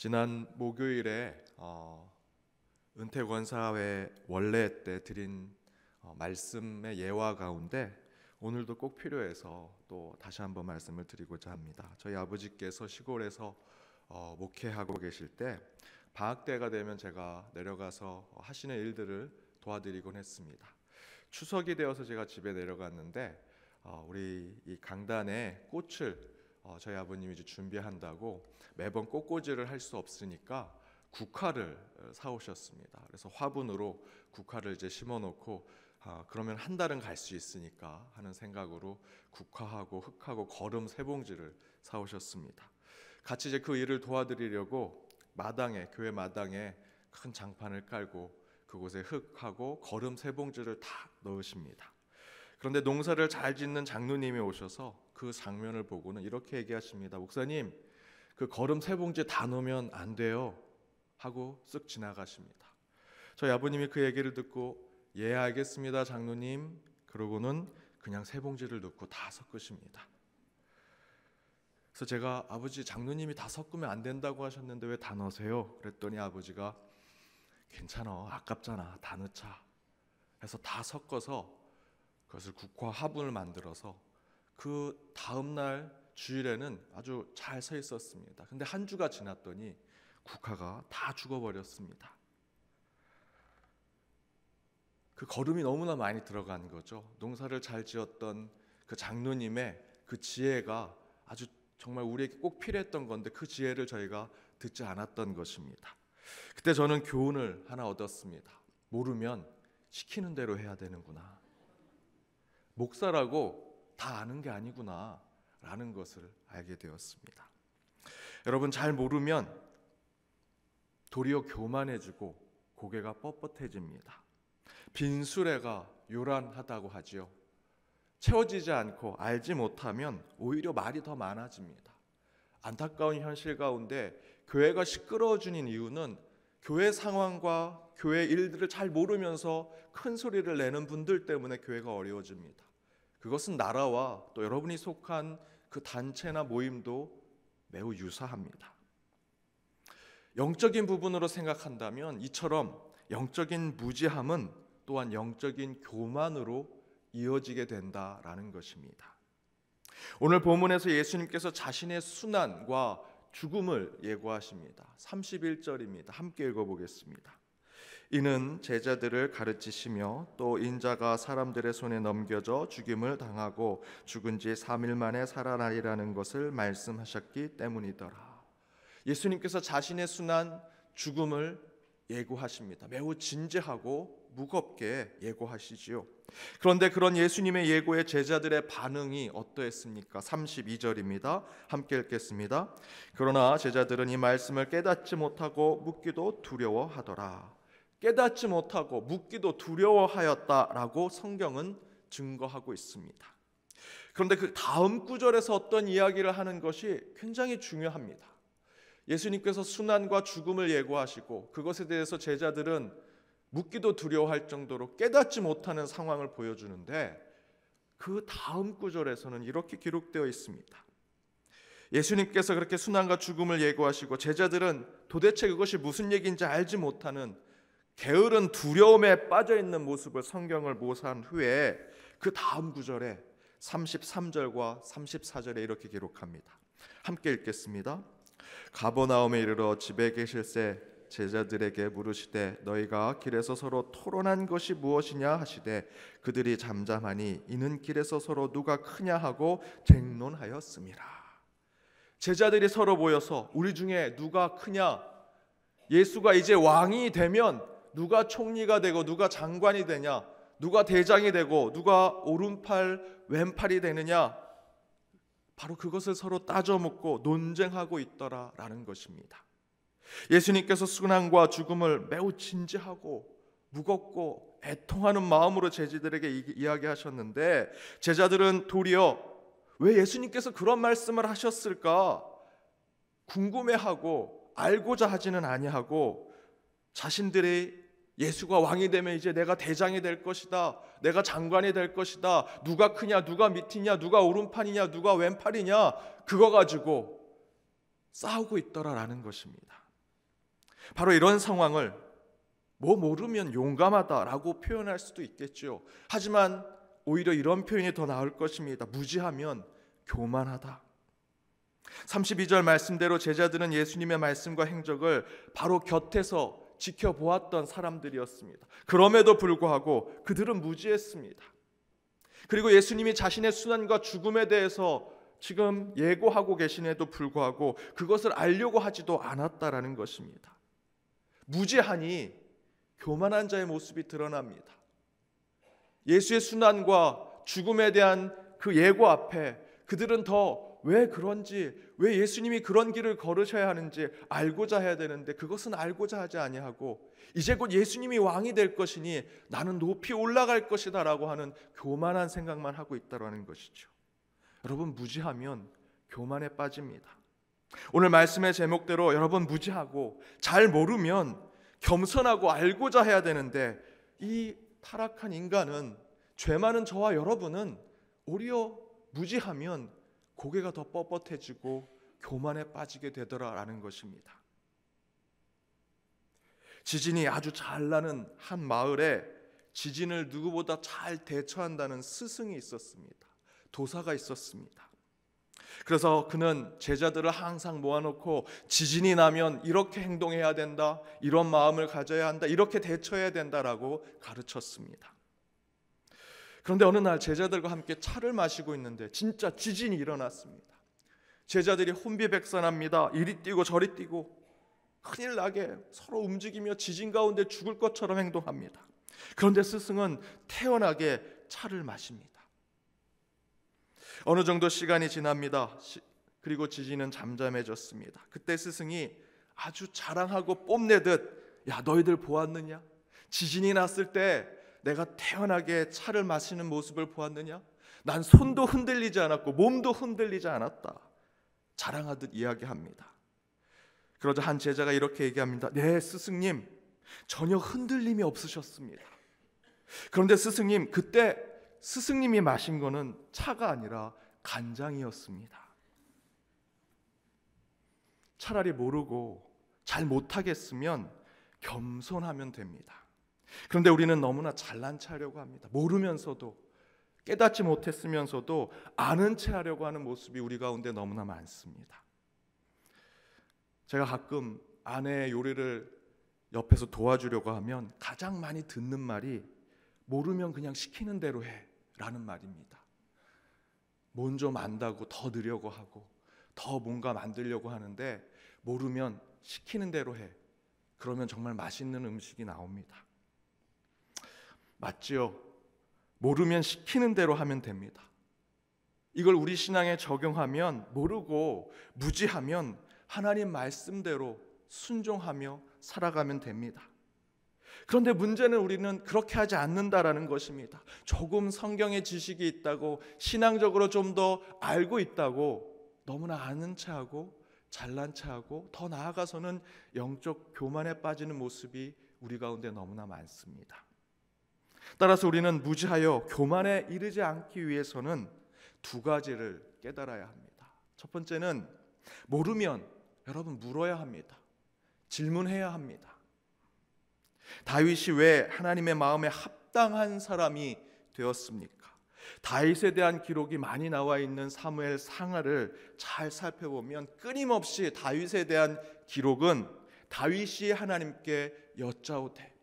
지난 목요일에 은퇴권사회 원래 때 드린 말씀의 예화 가운데 오늘도 꼭 필요해서 또 다시 한번 말씀을 드리고자 합니다. 저희 아버지께서 시골에서 목회하고 계실 때 방학 때가 되면 제가 내려가서 하시는 일들을 도와드리곤 했습니다. 추석이 되어서 제가 집에 내려갔는데 우리 이 강단에 꽃을 저희 아버님이 이제 준비한다고 매번 꽃꽂이를 할 수 없으니까 국화를 사오셨습니다. 그래서 화분으로 국화를 이제 심어놓고 그러면 한 달은 갈 수 있으니까 하는 생각으로 국화하고 흙하고 거름 세 봉지를 사오셨습니다. 같이 이제 그 일을 도와드리려고 교회 마당에 큰 장판을 깔고 그곳에 흙하고 거름 세 봉지를 다 넣으십니다. 그런데 농사를 잘 짓는 장로님이 오셔서 그 장면을 보고는 이렇게 얘기하십니다. 목사님, 그 거름 세 봉지 다 넣으면 안 돼요 하고 쓱 지나가십니다. 저희 아버님이 그 얘기를 듣고 예 알겠습니다 장로님, 그러고는 그냥 세 봉지를 넣고 다 섞으십니다. 그래서 제가 아버지, 장로님이 다 섞으면 안 된다고 하셨는데 왜 다 넣으세요? 그랬더니 아버지가 괜찮아, 아깝잖아, 다 넣자 해서 다 섞어서 그것을 국화 화분을 만들어서 그 다음날 주일에는 아주 잘 서 있었습니다. 근데 한 주가 지났더니 국화가 다 죽어버렸습니다. 그 거름이 너무나 많이 들어간 거죠. 농사를 잘 지었던 그 장로님의 그 지혜가 아주 정말 우리에게 꼭 필요했던 건데 그 지혜를 저희가 듣지 않았던 것입니다. 그때 저는 교훈을 하나 얻었습니다. 모르면 시키는 대로 해야 되는구나. 목사라고 다 아는 게 아니구나 라는 것을 알게 되었습니다. 여러분, 잘 모르면 도리어 교만해지고 고개가 뻣뻣해집니다. 빈 수레가 요란하다고 하지요. 채워지지 않고 알지 못하면 오히려 말이 더 많아집니다. 안타까운 현실 가운데 교회가 시끄러워지는 이유는 교회 상황과 교회 일들을 잘 모르면서 큰 소리를 내는 분들 때문에 교회가 어려워집니다. 그것은 나라와 또 여러분이 속한 그 단체나 모임도 매우 유사합니다. 영적인 부분으로 생각한다면 이처럼 영적인 무지함은 또한 영적인 교만으로 이어지게 된다라는 것입니다. 오늘 본문에서 예수님께서 자신의 순환과 죽음을 예고하십니다. 31절입니다. 함께 읽어보겠습니다. 이는 제자들을 가르치시며 또 인자가 사람들의 손에 넘겨져 죽임을 당하고 죽은 지 3일 만에 살아나리라는 것을 말씀하셨기 때문이더라. 예수님께서 자신의 순환, 죽음을 예고하십니다. 매우 진지하고 무겁게 예고하시지요. 그런데 그런 예수님의 예고에 제자들의 반응이 어떠했습니까? 32절입니다. 함께 읽겠습니다. 그러나 제자들은 이 말씀을 깨닫지 못하고 묻기도 두려워하더라. 깨닫지 못하고 묻기도 두려워하였다라고 성경은 증거하고 있습니다. 그런데 그 다음 구절에서 어떤 이야기를 하는 것이 굉장히 중요합니다. 예수님께서 순환과 죽음을 예고하시고 그것에 대해서 제자들은 묻기도 두려워할 정도로 깨닫지 못하는 상황을 보여주는데 그 다음 구절에서는 이렇게 기록되어 있습니다. 예수님께서 그렇게 순환과 죽음을 예고하시고 제자들은 도대체 그것이 무슨 얘기인지 알지 못하는 게으른 두려움에 빠져있는 모습을 성경을 모사한 후에 그 다음 구절에 33절과 34절에 이렇게 기록합니다. 함께 읽겠습니다. 가버나움에 이르러 집에 계실새 제자들에게 물으시되 너희가 길에서 서로 토론한 것이 무엇이냐 하시되 그들이 잠잠하니 이는 길에서 서로 누가 크냐 하고 쟁론하였음이라. 제자들이 서로 모여서 우리 중에 누가 크냐, 예수가 이제 왕이 되면 누가 총리가 되고 누가 장관이 되냐, 누가 대장이 되고 누가 오른팔 왼팔이 되느냐, 바로 그것을 서로 따져 묻고 논쟁하고 있더라라는 것입니다. 예수님께서 순환과 죽음을 매우 진지하고 무겁고 애통하는 마음으로 제자들에게 이야기하셨는데 제자들은 도리어 왜 예수님께서 그런 말씀을 하셨을까 궁금해하고 알고자 하지는 아니하고 자신들이 예수가 왕이 되면 이제 내가 대장이 될 것이다, 내가 장관이 될 것이다, 누가 크냐 누가 밑이냐 누가 오른팔이냐 누가 왼팔이냐 그거 가지고 싸우고 있더라라는 것입니다. 바로 이런 상황을 뭐 모르면 용감하다라고 표현할 수도 있겠죠. 하지만 오히려 이런 표현이 더 나을 것입니다. 무지하면 교만하다. 32절 말씀대로 제자들은 예수님의 말씀과 행적을 바로 곁에서 지켜보았던 사람들이었습니다. 그럼에도 불구하고 그들은 무지했습니다. 그리고 예수님이 자신의 순환과 죽음에 대해서 지금 예고하고 계심에도 불구하고 그것을 알려고 하지도 않았다라는 것입니다. 무지하니 교만한 자의 모습이 드러납니다. 예수의 순환과 죽음에 대한 그 예고 앞에 그들은 더 왜 그런지, 왜 예수님이 그런 길을 걸으셔야 하는지 알고자 해야 되는데 그것은 알고자 하지 아니하고 이제 곧 예수님이 왕이 될 것이니 나는 높이 올라갈 것이다 라고 하는 교만한 생각만 하고 있다는 것이죠. 여러분, 무지하면 교만에 빠집니다. 오늘 말씀의 제목대로 여러분, 무지하고 잘 모르면 겸손하고 알고자 해야 되는데 이 타락한 인간은, 죄 많은 저와 여러분은 오히려 무지하면 고개가 더 뻣뻣해지고 교만에 빠지게 되더라라는 것입니다. 지진이 아주 잘 나는 한 마을에 지진을 누구보다 잘 대처한다는 스승이 있었습니다. 도사가 있었습니다. 그래서 그는 제자들을 항상 모아놓고 지진이 나면 이렇게 행동해야 된다, 이런 마음을 가져야 한다, 이렇게 대처해야 된다라고 가르쳤습니다. 그런데 어느 날 제자들과 함께 차를 마시고 있는데 진짜 지진이 일어났습니다. 제자들이 혼비백산합니다. 이리 뛰고 저리 뛰고 큰일 나게 서로 움직이며 지진 가운데 죽을 것처럼 행동합니다. 그런데 스승은 태연하게 차를 마십니다. 어느 정도 시간이 지납니다. 그리고 지진은 잠잠해졌습니다. 그때 스승이 아주 자랑하고 뽐내듯, 야, 너희들 보았느냐? 지진이 났을 때 내가 태연하게 차를 마시는 모습을 보았느냐? 난 손도 흔들리지 않았고 몸도 흔들리지 않았다. 자랑하듯 이야기합니다. 그러자 한 제자가 이렇게 얘기합니다. 네, 스승님, 전혀 흔들림이 없으셨습니다. 그런데 스승님, 그때 스승님이 마신 거는 차가 아니라 간장이었습니다. 차라리 모르고 잘 못하겠으면 겸손하면 됩니다. 그런데 우리는 너무나 잘난 체 하려고 합니다. 모르면서도, 깨닫지 못했으면서도 아는 체 하려고 하는 모습이 우리 가운데 너무나 많습니다. 제가 가끔 아내의 요리를 옆에서 도와주려고 하면 가장 많이 듣는 말이 모르면 그냥 시키는 대로 해 라는 말입니다. 뭔 좀 안다고 더 넣으려고 하고 더 뭔가 만들려고 하는데 모르면 시키는 대로 해. 그러면 정말 맛있는 음식이 나옵니다. 맞지요? 모르면 시키는 대로 하면 됩니다. 이걸 우리 신앙에 적용하면, 모르고 무지하면 하나님 말씀대로 순종하며 살아가면 됩니다. 그런데 문제는 우리는 그렇게 하지 않는다라는 것입니다. 조금 성경의 지식이 있다고, 신앙적으로 좀 더 알고 있다고 너무나 아는 체하고 잘난 체하고 더 나아가서는 영적 교만에 빠지는 모습이 우리 가운데 너무나 많습니다. 따라서 우리는 무지하여 교만에 이르지 않기 위해서는 두 가지를 깨달아야 합니다. 첫 번째는 모르면 여러분 물어야 합니다. 질문해야 합니다. 다윗이 왜 하나님의 마음에 합당한 사람이 되었습니까? 다윗에 대한 기록이 많이 나와 있는 사무엘 상하를 잘 살펴보면 끊임없이 다윗에 대한 기록은 다윗이 하나님께 여짜오되,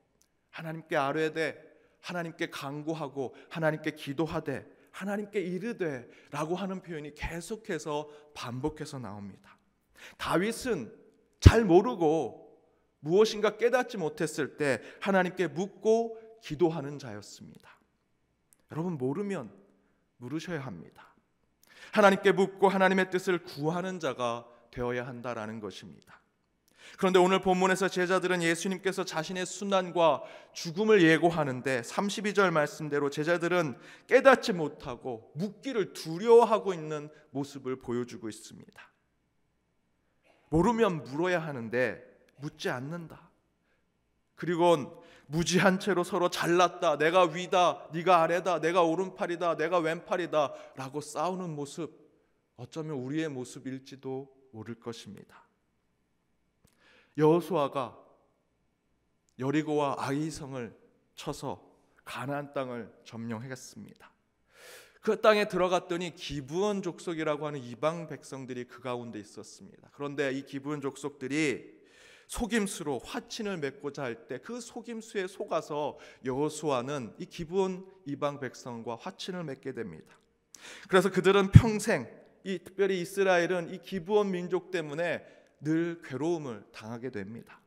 하나님께 아뢰되, 하나님께 간구하고 하나님께 기도하되, 하나님께 이르되 라고 하는 표현이 계속해서 반복해서 나옵니다. 다윗은 잘 모르고 무엇인가 깨닫지 못했을 때 하나님께 묻고 기도하는 자였습니다. 여러분, 모르면 물으셔야 합니다. 하나님께 묻고 하나님의 뜻을 구하는 자가 되어야 한다라는 것입니다. 그런데 오늘 본문에서 제자들은 예수님께서 자신의 순환과 죽음을 예고하는데 32절 말씀대로 제자들은 깨닫지 못하고 묻기를 두려워하고 있는 모습을 보여주고 있습니다. 모르면 물어야 하는데 묻지 않는다. 그리고 무지한 채로 서로 잘났다, 내가 위다, 네가 아래다, 내가 오른팔이다, 내가 왼팔이다 라고 싸우는 모습, 어쩌면 우리의 모습일지도 모를 것입니다. 여호수아가 여리고와 아이성을 쳐서 가나안 땅을 점령했습니다. 그 땅에 들어갔더니 기브온 족속이라고 하는 이방 백성들이 그 가운데 있었습니다. 그런데 이 기브온 족속들이 속임수로 화친을 맺고자 할 때 그 속임수에 속아서 여호수아는 이 기브온 이방 백성과 화친을 맺게 됩니다. 그래서 그들은 평생, 특별히 이스라엘은 이 기브온 민족 때문에 늘 괴로움을 당하게 됩니다.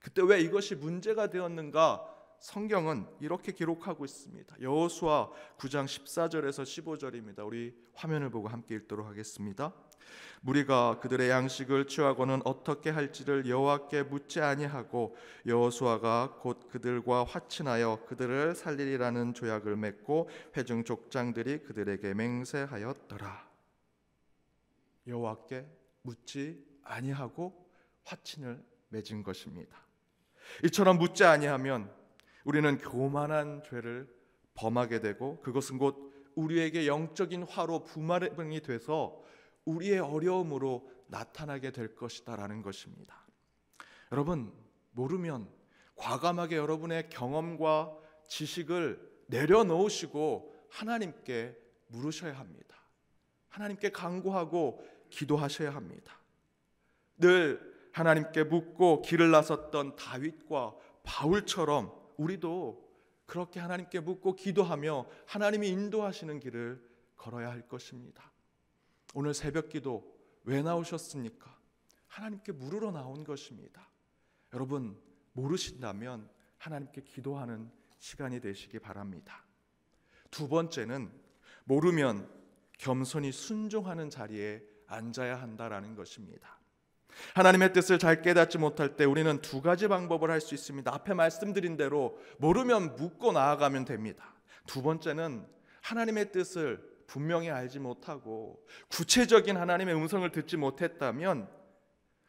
그때 왜 이것이 문제가 되었는가? 성경은 이렇게 기록하고 있습니다. 여호수아 9장 14절에서 15절입니다. 우리 화면을 보고 함께 읽도록 하겠습니다. 무리가 그들의 양식을 취하고는 어떻게 할지를 여호와께 묻지 아니하고 여호수아가 곧 그들과 화친하여 그들을 살리리라는 조약을 맺고 회중 족장들이 그들에게 맹세하였더라. 여호와께 묻지 아니하고 화친을 맺은 것입니다. 이처럼 묻지 아니하면 우리는 교만한 죄를 범하게 되고 그것은 곧 우리에게 영적인 화로 부마름이 돼서 우리의 어려움으로 나타나게 될 것이다 라는 것입니다. 여러분, 모르면 과감하게 여러분의 경험과 지식을 내려놓으시고 하나님께 물으셔야 합니다. 하나님께 간구하고 기도하셔야 합니다. 늘 하나님께 묻고 길을 나섰던 다윗과 바울처럼 우리도 그렇게 하나님께 묻고 기도하며 하나님이 인도하시는 길을 걸어야 할 것입니다. 오늘 새벽 기도 왜 나오셨습니까? 하나님께 물으러 나온 것입니다. 여러분, 모르신다면 하나님께 기도하는 시간이 되시기 바랍니다. 두 번째는 모르면 겸손히 순종하는 자리에 앉아야 한다라는 것입니다. 하나님의 뜻을 잘 깨닫지 못할 때 우리는 두 가지 방법을 할 수 있습니다. 앞에 말씀드린 대로 모르면 묻고 나아가면 됩니다. 두 번째는 하나님의 뜻을 분명히 알지 못하고 구체적인 하나님의 음성을 듣지 못했다면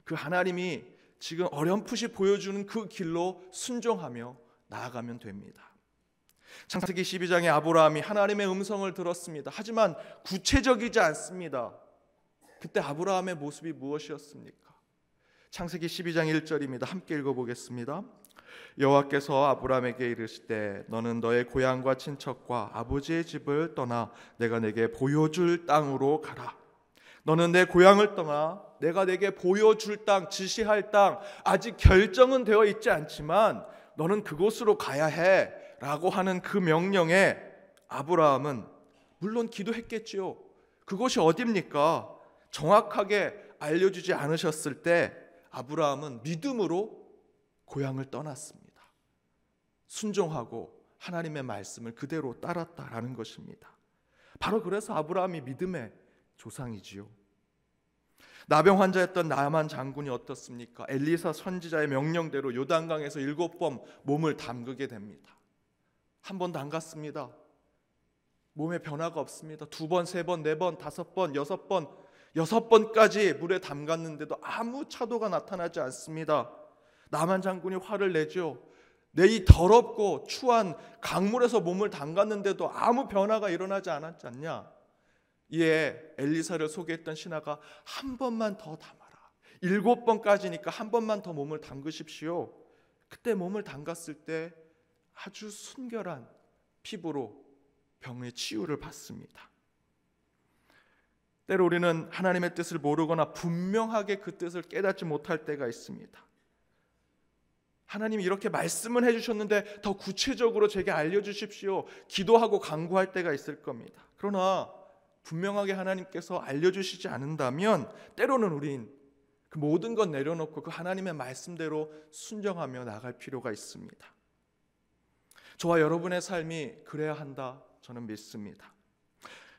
그 하나님이 지금 어렴풋이 보여주는 그 길로 순종하며 나아가면 됩니다. 창세기 12장에 아브라함이 하나님의 음성을 들었습니다. 하지만 구체적이지 않습니다. 그때 아브라함의 모습이 무엇이었습니까? 창세기 12장 1절입니다. 함께 읽어보겠습니다. 여호와께서 아브라함에게 이르시되 너는 너의 고향과 친척과 아버지의 집을 떠나 내가 내게 보여줄 땅으로 가라. 너는 내 고향을 떠나 내가 내게 보여줄 땅, 지시할 땅, 아직 결정은 되어 있지 않지만 너는 그곳으로 가야 해 라고 하는 그 명령에 아브라함은 물론 기도했겠지요. 그곳이 어디입니까? 정확하게 알려주지 않으셨을 때 아브라함은 믿음으로 고향을 떠났습니다. 순종하고 하나님의 말씀을 그대로 따랐다라는 것입니다. 바로 그래서 아브라함이 믿음의 조상이지요. 나병 환자였던 나만 장군이 어떻습니까? 엘리사 선지자의 명령대로 요단강에서 7번 몸을 담그게 됩니다. 한 번 담갔습니다. 몸에 변화가 없습니다. 2번, 3번, 4번, 5번, 6번까지 물에 담갔는데도 아무 차도가 나타나지 않습니다. 나만 장군이 화를 내죠. 내 이 더럽고 추한 강물에서 몸을 담갔는데도 아무 변화가 일어나지 않았지 않냐. 이에 엘리사를 소개했던 신하가 한 번만 더 담아라. 7번까지니까 한 번만 더 몸을 담그십시오. 그때 몸을 담갔을 때 아주 순결한 피부로 병의 치유를 받습니다. 때로 우리는 하나님의 뜻을 모르거나 분명하게 그 뜻을 깨닫지 못할 때가 있습니다. 하나님이 이렇게 말씀을 해주셨는데 더 구체적으로 제게 알려주십시오. 기도하고 간구할 때가 있을 겁니다. 그러나 분명하게 하나님께서 알려주시지 않는다면 때로는 우린 그 모든 것 내려놓고 그 하나님의 말씀대로 순종하며 나갈 필요가 있습니다. 저와 여러분의 삶이 그래야 한다 저는 믿습니다.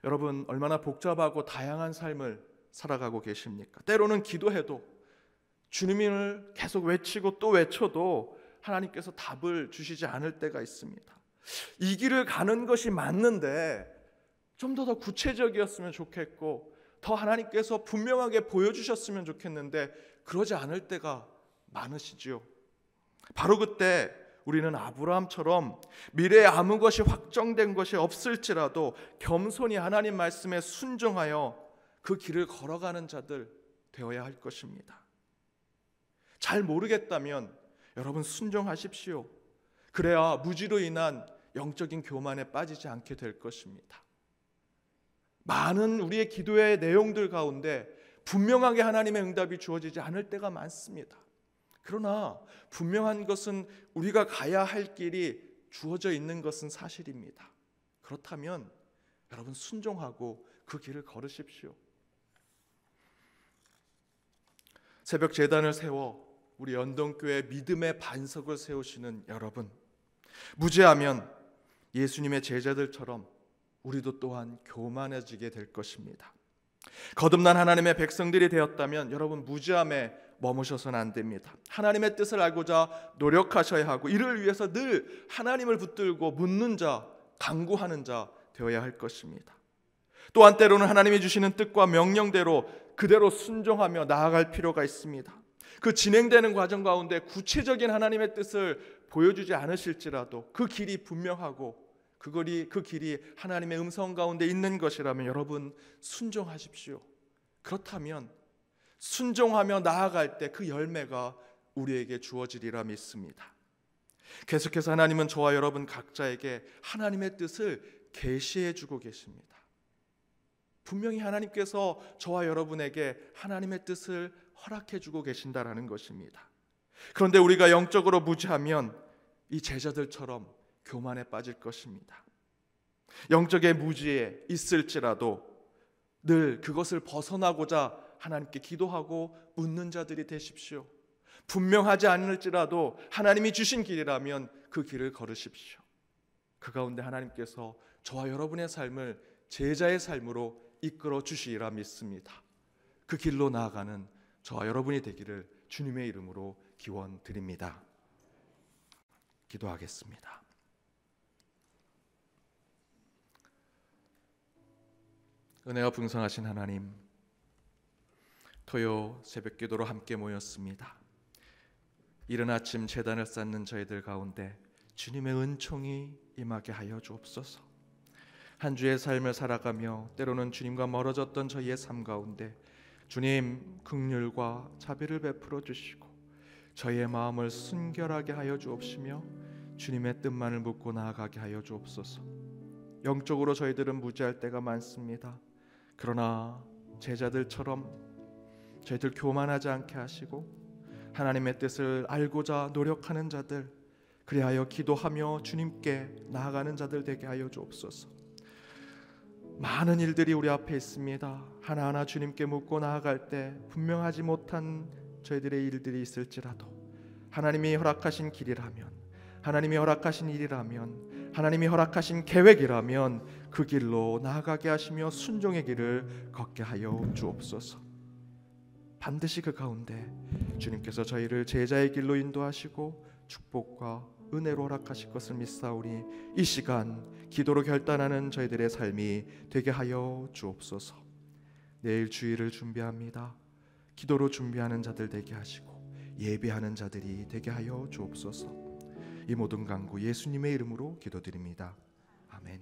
여러분 얼마나 복잡하고 다양한 삶을 살아가고 계십니까? 때로는 기도해도 주님을 계속 외치고 또 외쳐도 하나님께서 답을 주시지 않을 때가 있습니다. 이 길을 가는 것이 맞는데 좀 더 구체적이었으면 좋겠고 더 하나님께서 분명하게 보여주셨으면 좋겠는데 그러지 않을 때가 많으시지요. 바로 그때 우리는 아브라함처럼 미래에 아무 것이 확정된 것이 없을지라도 겸손히 하나님 말씀에 순종하여 그 길을 걸어가는 자들 되어야 할 것입니다. 잘 모르겠다면 여러분 순종하십시오. 그래야 무지로 인한 영적인 교만에 빠지지 않게 될 것입니다. 많은 우리의 기도의 내용들 가운데 분명하게 하나님의 응답이 주어지지 않을 때가 많습니다. 그러나 분명한 것은 우리가 가야 할 길이 주어져 있는 것은 사실입니다. 그렇다면 여러분 순종하고 그 길을 걸으십시오. 새벽 제단을 세워 우리 연동교회 믿음의 반석을 세우시는 여러분, 무죄하면 예수님의 제자들처럼 우리도 또한 교만해지게 될 것입니다. 거듭난 하나님의 백성들이 되었다면 여러분 무죄함에 머무셔서는 안 됩니다. 하나님의 뜻을 알고자 노력하셔야 하고 이를 위해서 늘 하나님을 붙들고 묻는 자, 간구하는 자 되어야 할 것입니다. 또한 때로는 하나님이 주시는 뜻과 명령대로 그대로 순종하며 나아갈 필요가 있습니다. 그 진행되는 과정 가운데 구체적인 하나님의 뜻을 보여주지 않으실지라도 그 길이 분명하고 그 길이 하나님의 음성 가운데 있는 것이라면 여러분 순종하십시오. 그렇다면 순종하며 나아갈 때 그 열매가 우리에게 주어지리라 믿습니다. 계속해서 하나님은 저와 여러분 각자에게 하나님의 뜻을 계시해 주고 계십니다. 분명히 하나님께서 저와 여러분에게 하나님의 뜻을 허락해 주고 계신다라는 것입니다. 그런데 우리가 영적으로 무지하면 이 제자들처럼 교만에 빠질 것입니다. 영적의 무지에 있을지라도 늘 그것을 벗어나고자 하나님께 기도하고 묻는 자들이 되십시오. 분명하지 않을지라도 하나님이 주신 길이라면 그 길을 걸으십시오. 그 가운데 하나님께서 저와 여러분의 삶을 제자의 삶으로 이끌어 주시리라 믿습니다. 그 길로 나아가는 저와 여러분이 되기를 주님의 이름으로 기원드립니다. 기도하겠습니다. 은혜가 풍성하신 하나님, 토요 새벽기도로 함께 모였습니다. 이른 아침 제단을 쌓는 저희들 가운데 주님의 은총이 임하게 하여 주옵소서. 한 주의 삶을 살아가며 때로는 주님과 멀어졌던 저희의 삶 가운데 주님 긍휼과 자비를 베풀어 주시고 저희의 마음을 순결하게 하여 주옵시며 주님의 뜻만을 묻고 나아가게 하여 주옵소서. 영적으로 저희들은 무지할 때가 많습니다. 그러나 제자들처럼 저희들 교만하지 않게 하시고 하나님의 뜻을 알고자 노력하는 자들, 그리하여 기도하며 주님께 나아가는 자들 되게 하여 주옵소서. 많은 일들이 우리 앞에 있습니다. 하나하나 주님께 묻고 나아갈 때 분명하지 못한 저희들의 일들이 있을지라도 하나님이 허락하신 길이라면, 하나님이 허락하신 일이라면, 하나님이 허락하신 계획이라면 그 길로 나아가게 하시며 순종의 길을 걷게 하여 주옵소서. 반드시 그 가운데 주님께서 저희를 제자의 길로 인도하시고 축복과 은혜로 허락하실 것을 믿사오니 이 시간 기도로 결단하는 저희들의 삶이 되게 하여 주옵소서. 내일 주일을 준비합니다. 기도로 준비하는 자들 되게 하시고 예배하는 자들이 되게 하여 주옵소서. 이 모든 간구 예수님의 이름으로 기도드립니다. 아멘.